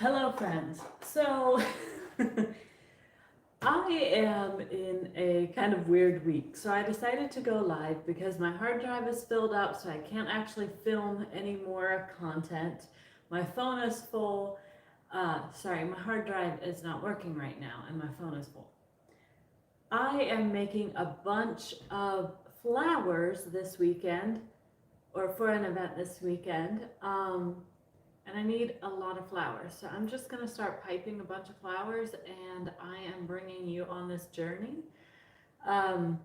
Hello, friends. So, I am in a kind of weird week. So, I decided to go live because my hard drive is filled up, so I can't actually film any more content. My phone is full. Sorry, my hard drive is not working right now, and my phone is full. I am making a bunch of flowers this weekend, or for an event this weekend. And I need a lot of flowers. So I'm just gonna start piping a bunch of flowers, and I am bringing you on this journey. Um,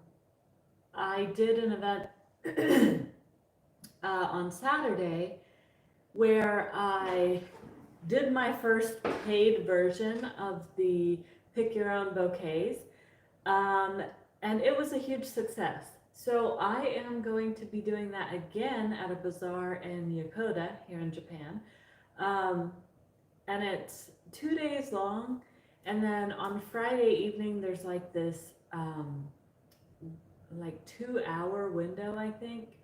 I did an event on Saturday where I did my first paid version of the Pick Your Own Bouquets, um, and it was a huge success. So I am going to be doing that again at a bazaar in Yokota here in Japan. Um, and it's 2 days long. And then on Friday evening, there's like this like 2 hour window, I think,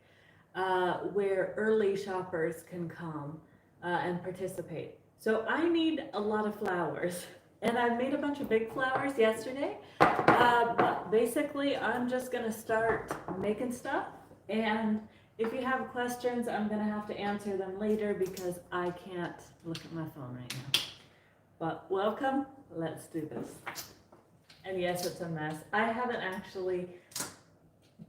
where early shoppers can come and participate. So I need a lot of flowers. And I made a bunch of big flowers yesterday. But basically, I'm just going to start making stuff. And if you have questions, I'm going to have to answer them later because I can't look at my phone right now. But welcome. Let's do this. And yes, it's a mess. I haven't actually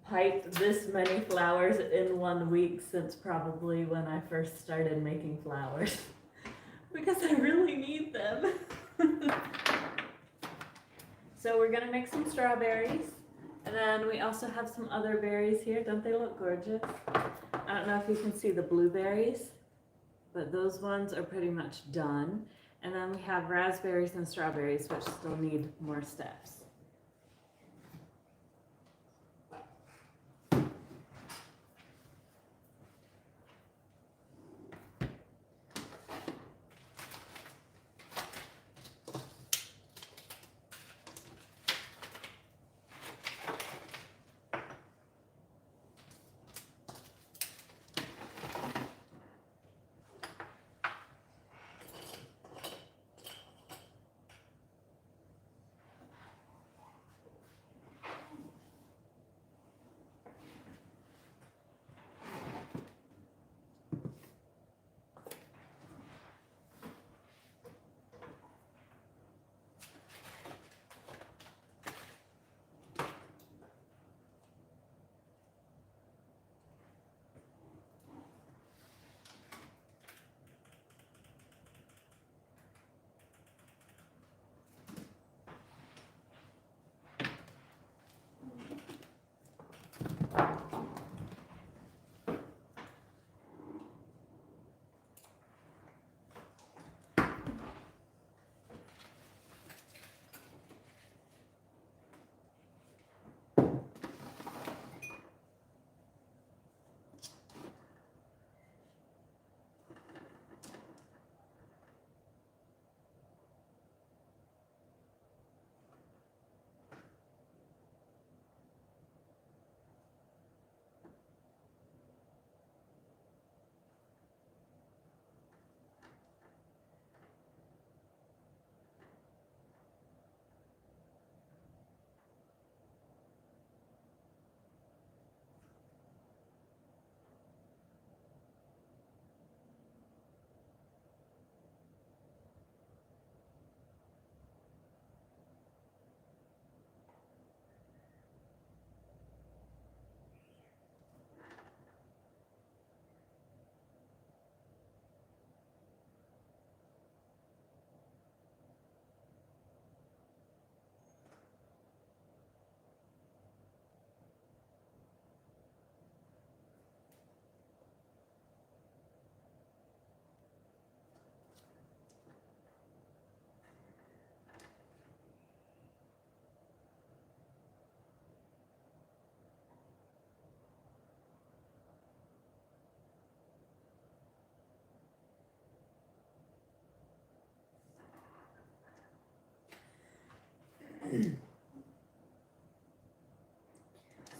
piped this many flowers in 1 week since probably when I first started making flowers because I really need them. So we're gonna make some strawberries, and then we also have some other berries here. Don't they look gorgeous? I don't know if you can see the blueberries, but those ones are pretty much done. And then we have raspberries and strawberries, which still need more steps.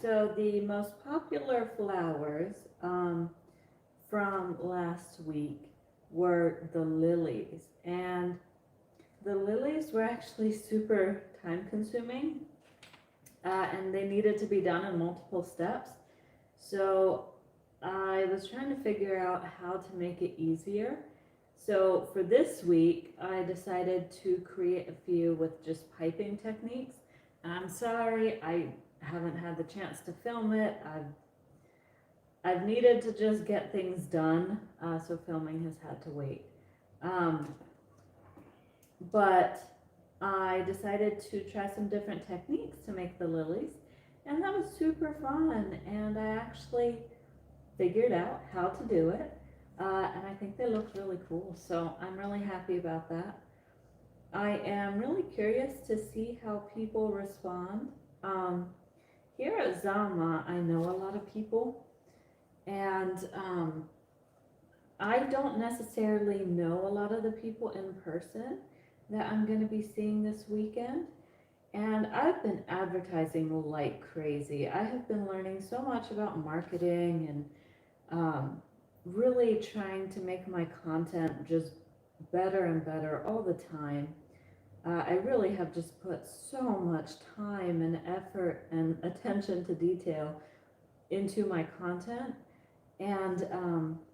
So the most popular flowers from last week were the lilies, and the lilies were actually super time consuming, and they needed to be done in multiple steps. So I was trying to figure out how to make it easier. So for this week, I decided to create a few with just piping techniques. And I'm sorry, I haven't had the chance to film it. I've needed to just get things done, so filming has had to wait. But I decided to try some different techniques to make the lilies, and that was super fun. And I actually figured out how to do it, and I think they look really cool. So I'm really happy about that. I am really curious to see how people respond. Here at Zama, I know a lot of people, and I don't necessarily know a lot of the people in person that I'm going to be seeing this weekend. And I've been advertising like crazy. I have been learning so much about marketing and really trying to make my content just better and better all the time. I really have just put so much time and effort and attention to detail into my content, and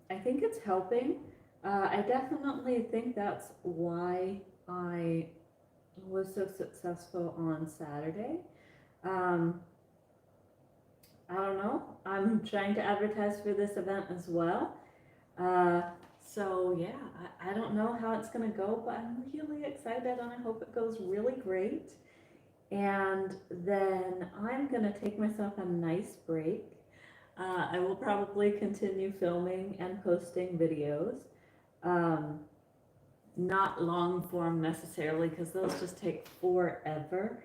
I think it's helping. I definitely think that's why I was so successful on Saturday. Um, I don't know. I'm trying to advertise for this event as well. So yeah, I don't know how it's gonna go, but I'm really excited and I hope it goes really great. And then I'm gonna take myself a nice break. I will probably continue filming and posting videos. Um, Not long form necessarily, because those just take forever.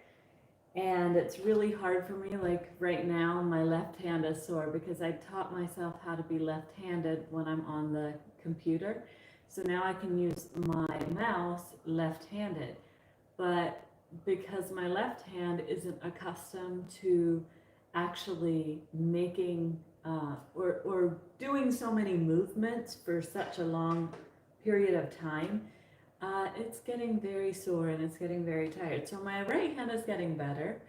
And it's really hard for me, like right now, my left hand is sore because I taught myself how to be left-handed when I'm on the computer. So now I can use my mouse left-handed. But because my left hand isn't accustomed to actually making or doing so many movements for such a long period of time, it's getting very sore and it's getting very tired. So my right hand is getting better,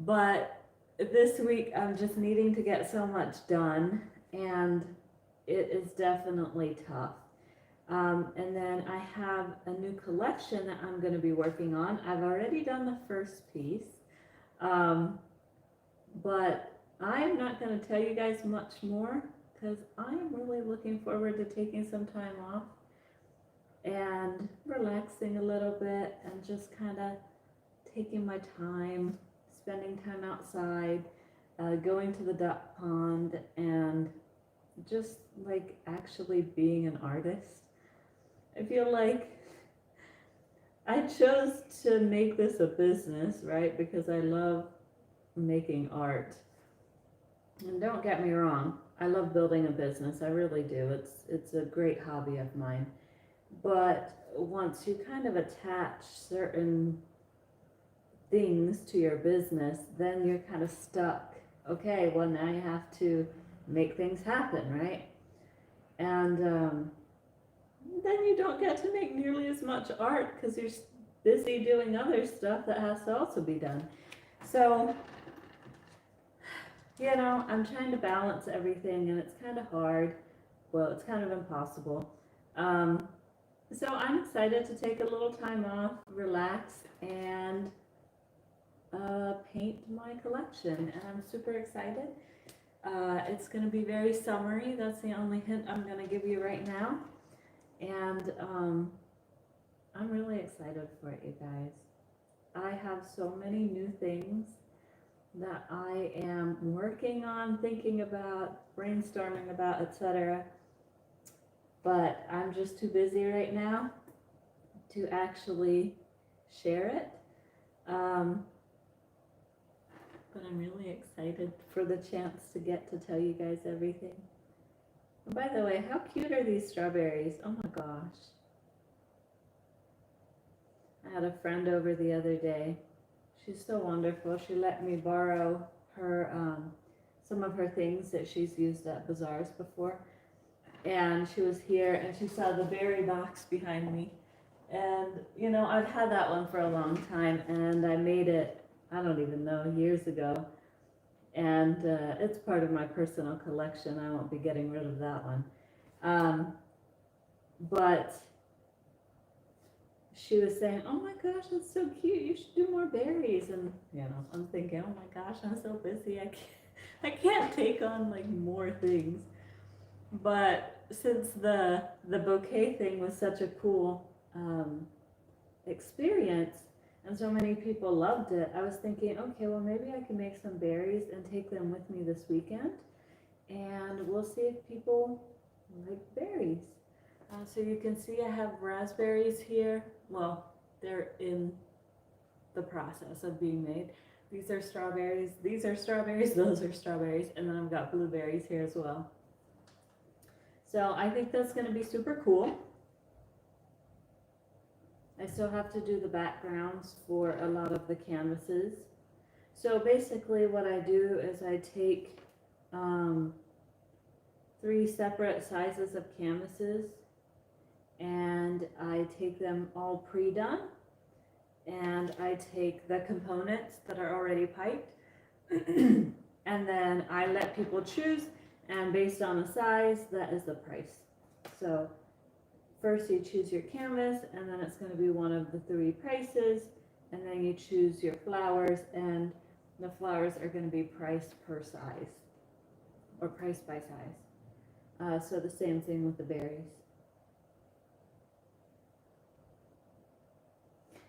but this week I'm just needing to get so much done, and it is definitely tough. And then I have a new collection that I'm going to be working on. I've already done the first piece, but I'm not going to tell you guys much more because I'm really looking forward to taking some time off and relaxing a little bit and just kind of taking my time, spending time outside, going to the duck pond, and just like actually being an artist. I feel like I chose to make this a business, right? Because I love making art. And don't get me wrong, I love building a business. I really do. It's a great hobby of mine. But once you kind of attach certain things to your business, then you're kind of stuck. Okay, well now you have to make things happen, right? And then you don't get to make nearly as much art because you're busy doing other stuff that has to also be done. So, you know, I'm trying to balance everything and it's kind of hard. Well, it's kind of impossible. So I'm excited to take a little time off, relax, and paint my collection, and I'm super excited. It's going to be very summery. That's the only hint I'm going to give you right now. And I'm really excited for it, you guys. I have so many new things that I am working on, thinking about, brainstorming about, etc. But I'm just too busy right now to actually share it. But I'm really excited for the chance to get to tell you guys everything. And by the way, how cute are these strawberries? Oh my gosh. I had a friend over the other day. She's so wonderful. She let me borrow her some of her things that she's used at bazaars before. And she was here and she saw the berry box behind me. And, you know, I've had that one for a long time, and I made it, I don't even know, years ago. And it's part of my personal collection. I won't be getting rid of that one. Um, but she was saying, "Oh my gosh, that's so cute. You should do more berries." And you know, I'm thinking, "Oh my gosh, I'm so busy. I can't take on like more things." But since the bouquet thing was such a cool experience, and so many people loved it, I was thinking, okay, well maybe I can make some berries and take them with me this weekend, and we'll see if people like berries. So you can see I have raspberries here. Well, they're in the process of being made. These are strawberries, those are strawberries, and then I've got blueberries here as well. So I think that's going to be super cool. I still have to do the backgrounds for a lot of the canvases. So basically what I do is I take 3 separate sizes of canvases, and I take them all pre-done, and I take the components that are already piped and then I let people choose, and based on the size, that is the price. So first you choose your canvas, and then it's going to be one of the 3 prices, and then you choose your flowers, and the flowers are going to be priced per size or priced by size. So the same thing with the berries.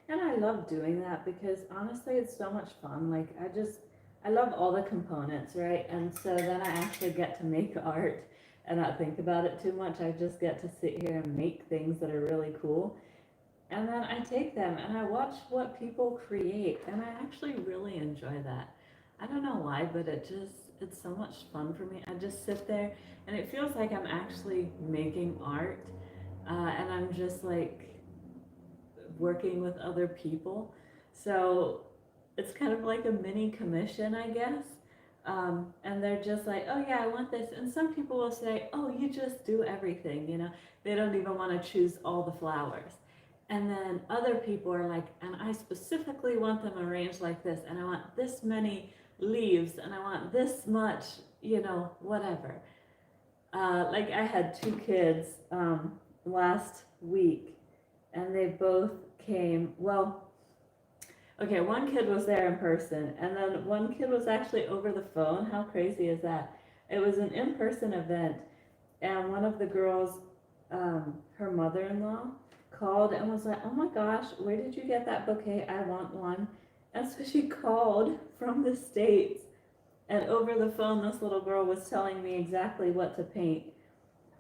And I love doing that because honestly it's so much fun. Like I love all the components, right? And so then I actually get to make art and not think about it too much. I just get to sit here and make things that are really cool. And then I take them and I watch what people create, and I actually really enjoy that. I don't know why, but it's so much fun for me. I just sit there and it feels like I'm actually making art, and I'm just like working with other people. So it's kind of like a mini commission, I guess. And they're just like, "Oh yeah, I want this." And some people will say, "Oh, you just do everything," you know. They don't even want to choose all the flowers. And then other people are like, "And I specifically want them arranged like this, and I want this many leaves, and I want this much, you know, whatever." Like I had 2 kids last week, and they both came. Well, okay, one kid was there in person, and then one kid was actually over the phone. How crazy is that? It was an in-person event, and one of the girls, her mother-in-law, called and was like, "Oh my gosh, where did you get that bouquet? I want one." And so she called from the States, and over the phone, this little girl was telling me exactly what to paint.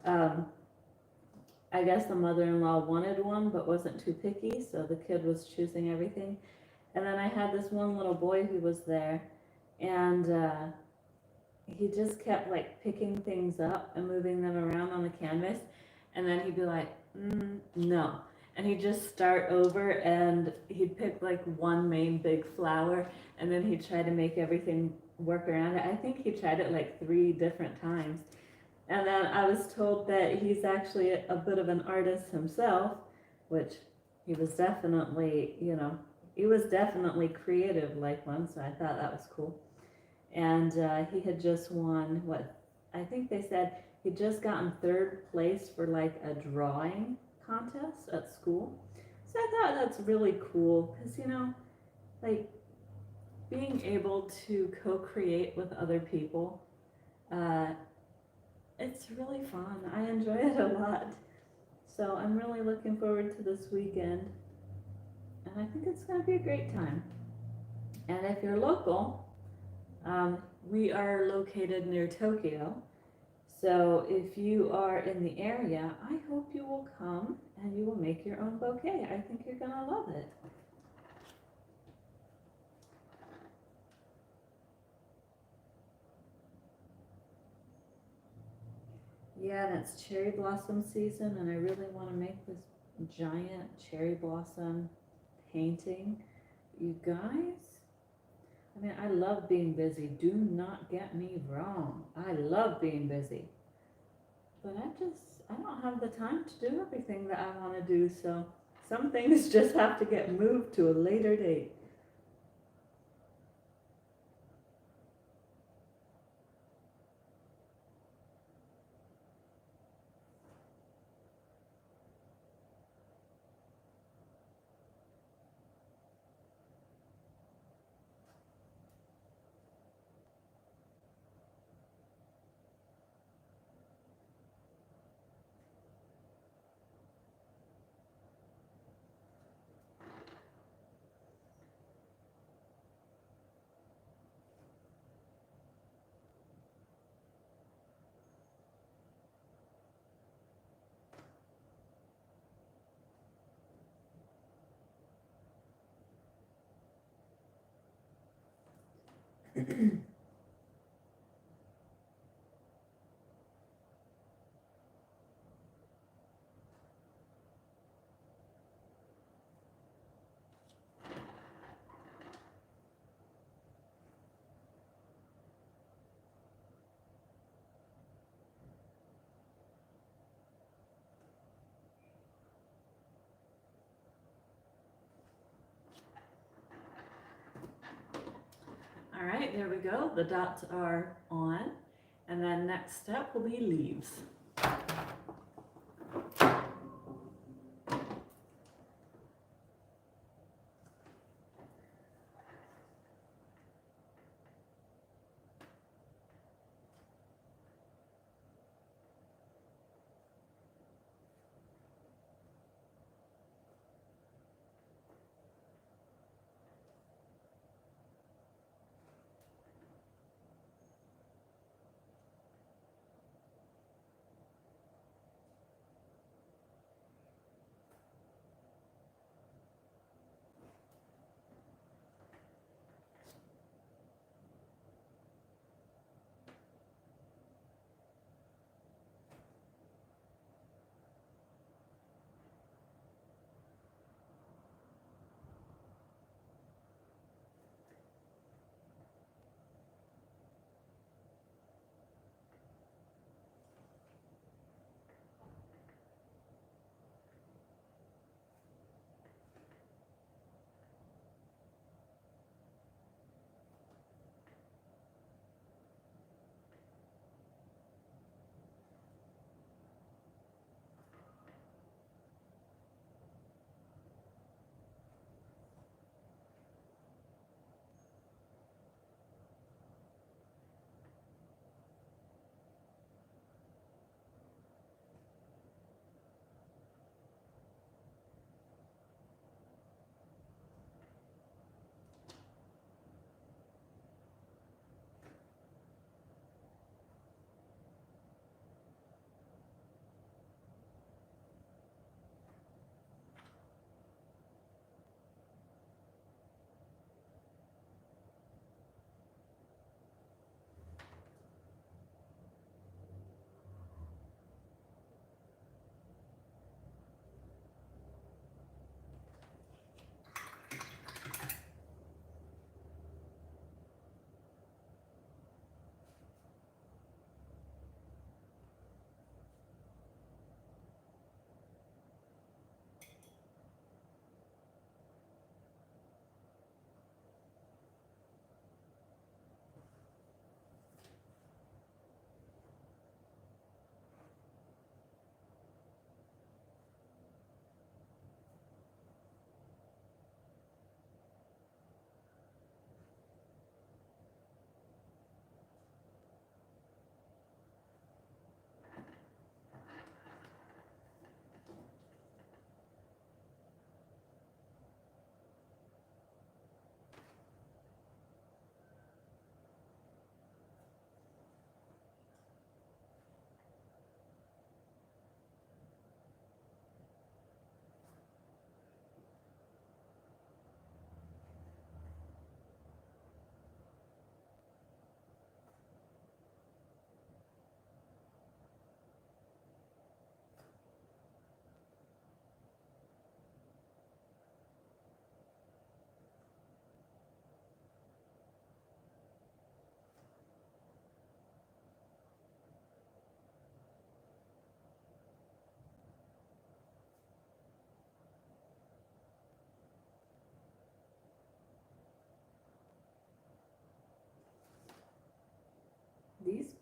Um, I guess the mother-in-law wanted one but wasn't too picky, so the kid was choosing everything. And then I had this one little boy who was there, and he just kept like picking things up and moving them around on the canvas, and then he'd be like, "No," and he'd just start over, and he'd pick like one main big flower, and then he'd try to make everything work around it. I think he tried it like 3 different times. And then I was told that he's actually a bit of an artist himself, which he was definitely, you know, he was definitely creative like one, so I thought that was cool. And he had just won, what, I think they said he'd just gotten 3rd place for like a drawing contest at school. So I thought that's really cool because, you know, like being able to co-create with other people, uh, it's really fun. I enjoy it a lot. So I'm really looking forward to this weekend, and I think it's going to be a great time. And if you're local, we are located near Tokyo. So if you are in the area, I hope you will come and you will make your own bouquet. I think you're going to love it. Yeah, and it's cherry blossom season, and I really want to make this giant cherry blossom painting. You guys, I mean, I love being busy. Do not get me wrong. I love being busy. But I don't have the time to do everything that I want to do. So Some things just have to get moved to a later date. All right, there we go. The dots are on. And then next step will be leaves.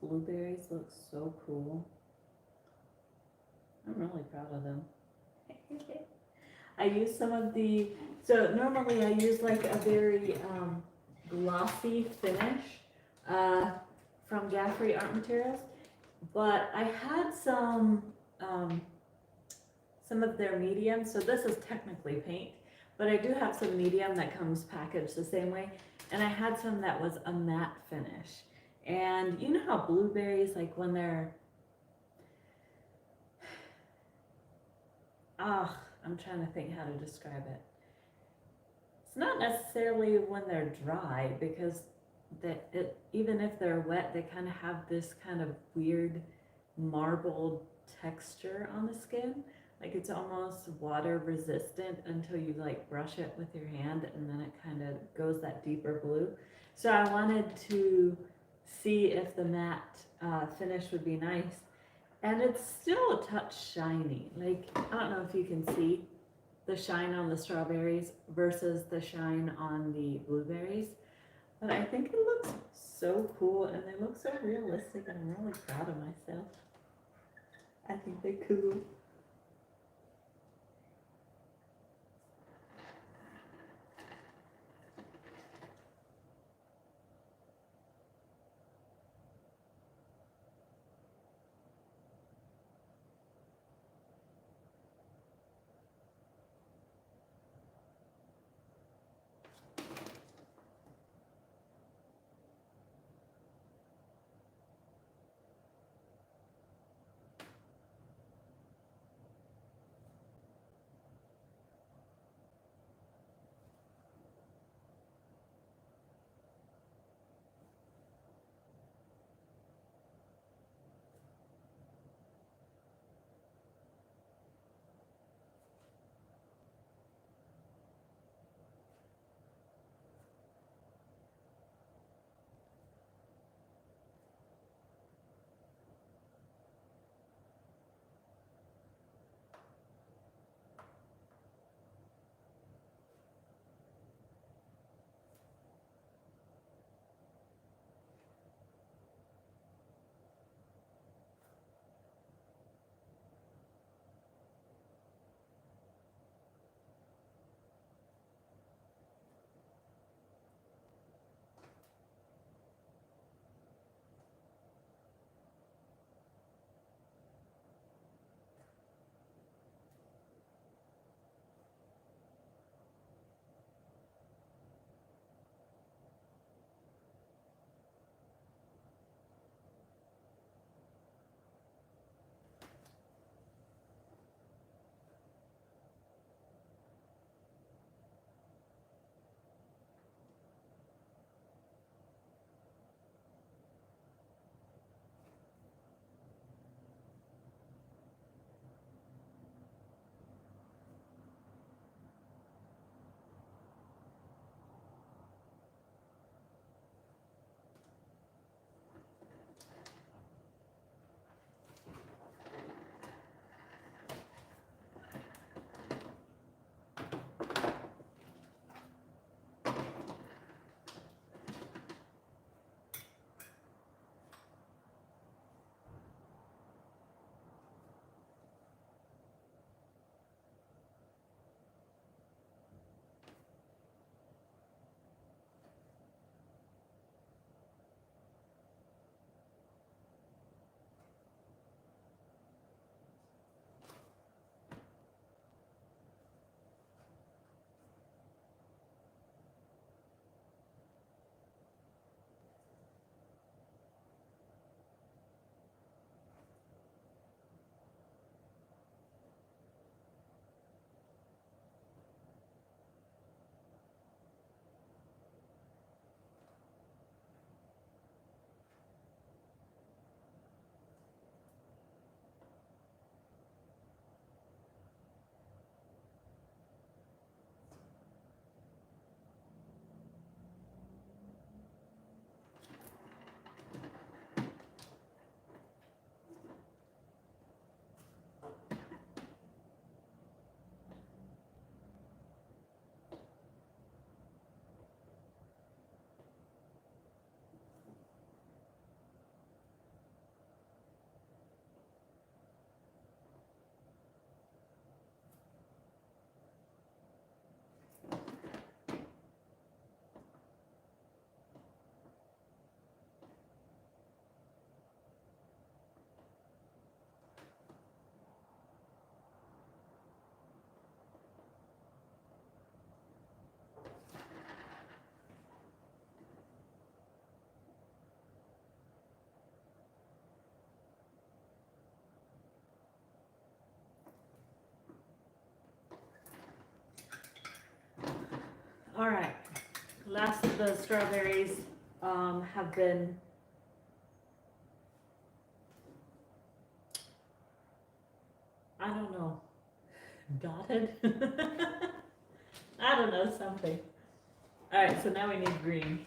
blueberries look so cool. I'm really proud of them. I use some of the, so normally I use like a very glossy finish uh, from Gaffrey Art Materials, but I had um, some of their medium, so this is technically paint, but I do have some medium that comes packaged the same way, and I had some that was a matte finish. And you know how blueberries, like when they're, I'm trying to think how to describe it. It's not necessarily when they're dry, because even if they're wet, they kind of have this kind of weird marbled texture on the skin. Like it's almost water resistant until you like brush it with your hand, and then it kind of goes that deeper blue. So I wanted to see if the matte finish would be nice. And it's still a touch shiny. Like, I don't know if you can see the shine on the strawberries versus the shine on the blueberries. But I think it looks so cool, and they look so realistic, and I'm really proud of myself. I think they're cool. All right, last of the strawberries have been I don't know, dotted. I don't know, something. All right, so now we need green.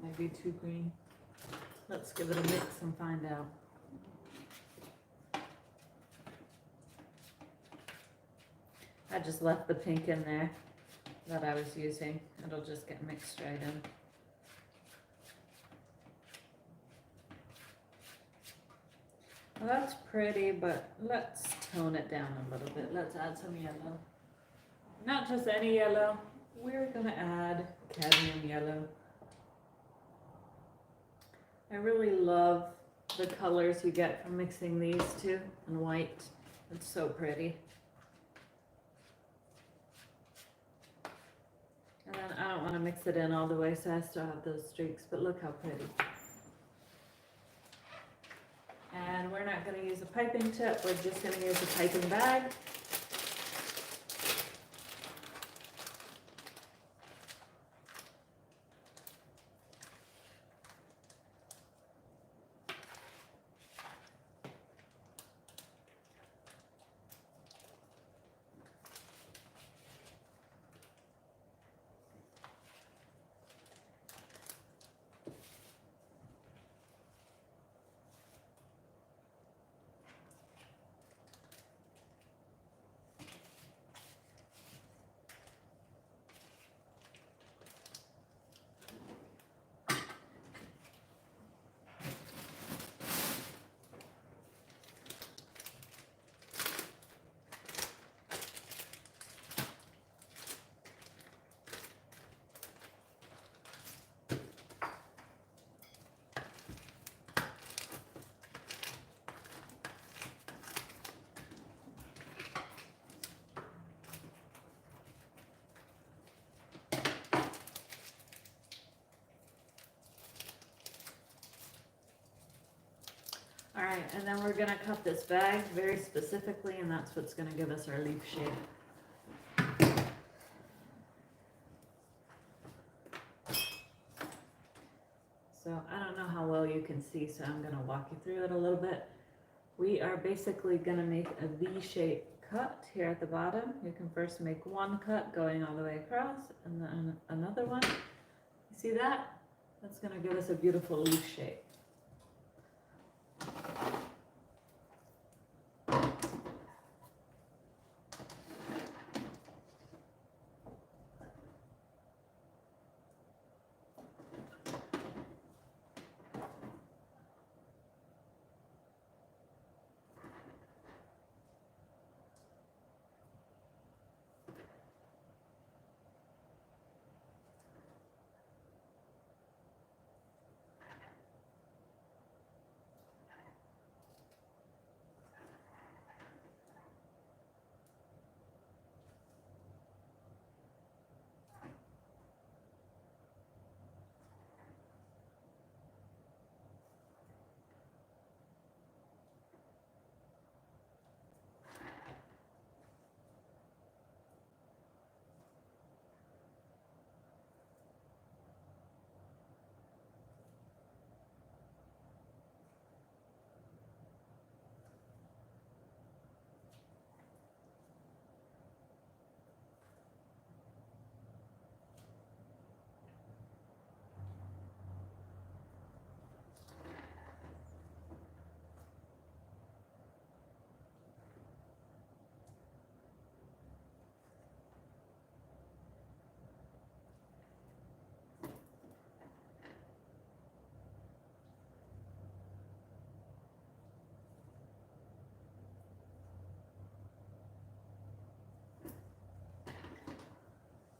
That might be too green. Let's give it a mix and find out. I just left the pink in there that I was using. It'll just get mixed right in. Well, that's pretty, but let's tone it down a little bit. Let's add some yellow. Not just any yellow. We're gonna add cadmium yellow. I really love the colors you get from mixing these two and white. It's so pretty. And then I don't want to mix it in all the way, so I still have those streaks, but look how pretty. And we're not going to use a piping tip, we're just going to use a piping bag. All right, and then we're gonna cut this bag very specifically, and that's what's gonna give us our leaf shape. So I don't know how well you can see, so I'm gonna walk you through it a little bit. We are basically gonna make a V-shaped cut here at the bottom. You can first make one cut going all the way across, and then another one. You see that? That's gonna give us a beautiful leaf shape.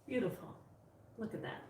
Beautiful. Look at that.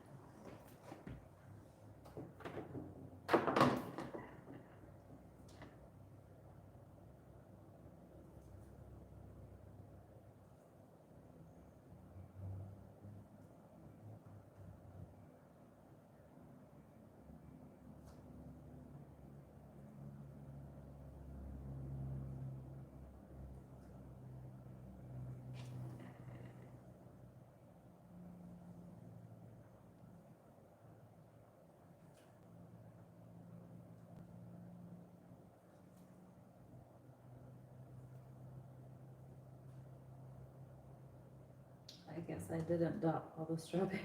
I guess I didn't dot all the strawberries.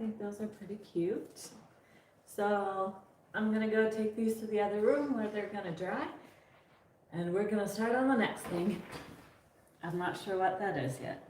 think those are pretty cute. So I'm gonna go take these to the other room where they're gonna dry, and we're gonna start on the next thing. I'm not sure what that is yet.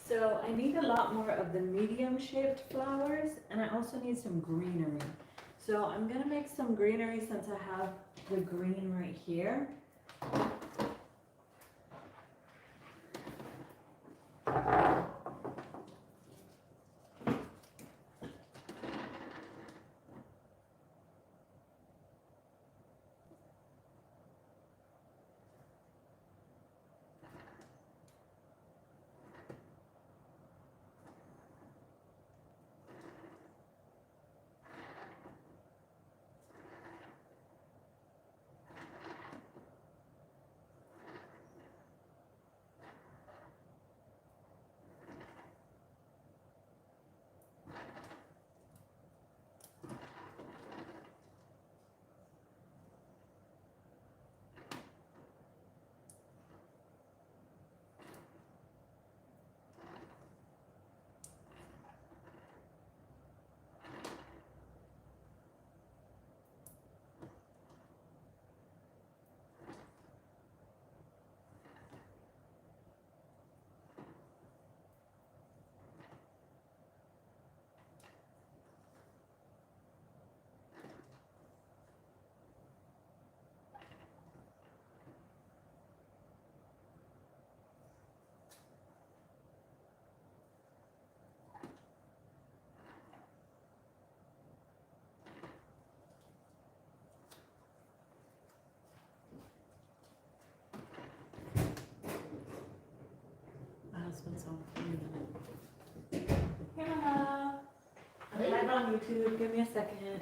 So I need a lot more of the medium shaped flowers, and I also need some greenery. So I'm gonna make some greenery since I have the green right here. My husband's on for a minute. Hey, Mama. I'm live on YouTube. Give me a second.